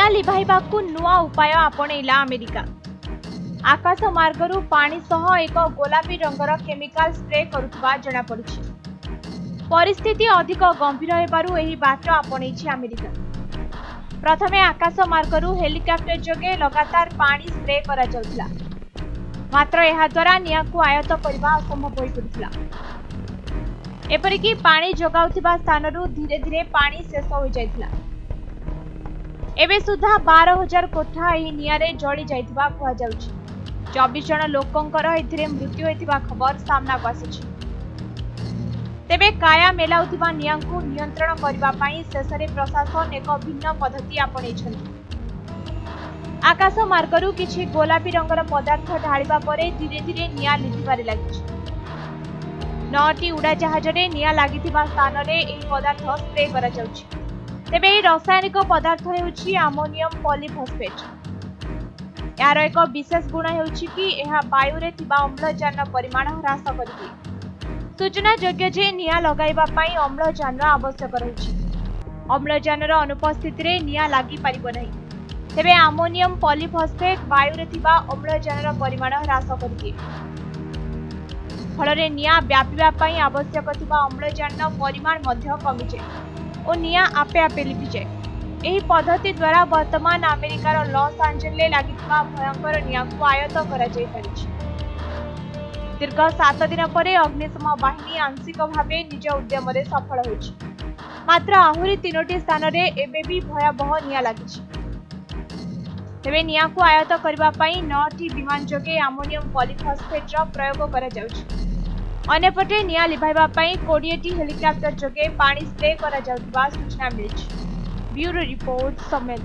निया लिभाइबाकू नुआ उपाय आपणैला अमेरिका। आकाश मार्गरू पानी सह एक गोलापी रंगर केमिकल स्प्रे करुवा जणा पड़ुछि। परिस्थिति अधिक गंभीर हेबारु एही बाट आपणैछि अमेरिका। प्रथमे आकाश मार्गरू हेलिकॉप्टर जोगे लगातार पानी स्प्रे करा जाउथिला, मात्र एहा द्वारा निया को आयत्त करबा असंभव होई पड़िथिला। एपरिकी पानी जोगाउथिबा स्थानरू धीरे धीरे पानी शेष हो जाइथिला। एबे सुधा 12,000 कोठा एही नियारे जळी जाइथिबा कुहा जाउछि। 24 जण लोकंकर एथिरे मृत्यु होइथिबा खबर सामना को आसिछि। तेबे काया मेलाउथिबा नियांकु नियंत्रण करबा पई शेषरे प्रशासन एक भिन्न पद्धति आपणैछन्ति। आकाश मार्गरू किछि गोलापी रंगर पदार्थ ढाळिबा परे धीरे धीरे निया लिथिबारे लागिछि। 9टी उड़ाजाहाजरे निया लागिथिबा स्थानरे एही पदार्थ स्प्रे करा जाउछि। तेबे एही रासायनिक पदार्थ हेउछि अमोनियम पॉलीफॉस्फेट। यार एक विशेष गुण हेउछि कि एहा वायु रे थिबा अम्लजान परिमाण ह्रास करिदिए। सूचना योग्य जे निया लगाइबा पई अम्लजान आवश्यक रहिछि। अम्लजानर अनुपस्थिति रे निया लागि परिबो नाही। तेबे अमोनियम पॉलीफॉस्फेट वायु रे थिबा अम्लजानर परिमाण ह्रास करिदिए। फलरे निया व्यापीबा पई आवश्यक थिबा अम्लजान परिमाण मध्य कमी जाए और निया आपे आपे लिपि जाए। एही पद्धति द्वारा वर्तमान अमेरिकार लॉस एंजेल्स लागिथिबा भयंकर निया को आयत्त करा जाई परिछि। दीर्घ 7 दिन पर अग्निशम बाहिनी आंशिक भावे निज उद्यम सफल होइछि, मात्र आहुरी 3टी स्थान रे एबे भी भयावह निया लागिछि। तेबे निया को आयत्त करबा पई 9टी विमान जोगे अमोनियम पॉलीफॉस्फेट रो प्रयोग करा जाउछि। अन्यपटे निया लिभाइबा पई 20टी हेलिकॉप्टर जोगे पानी स्प्रे करा जाउथिबा सूचना मिलिछि। ब्यूरो रिपोर्ट समय।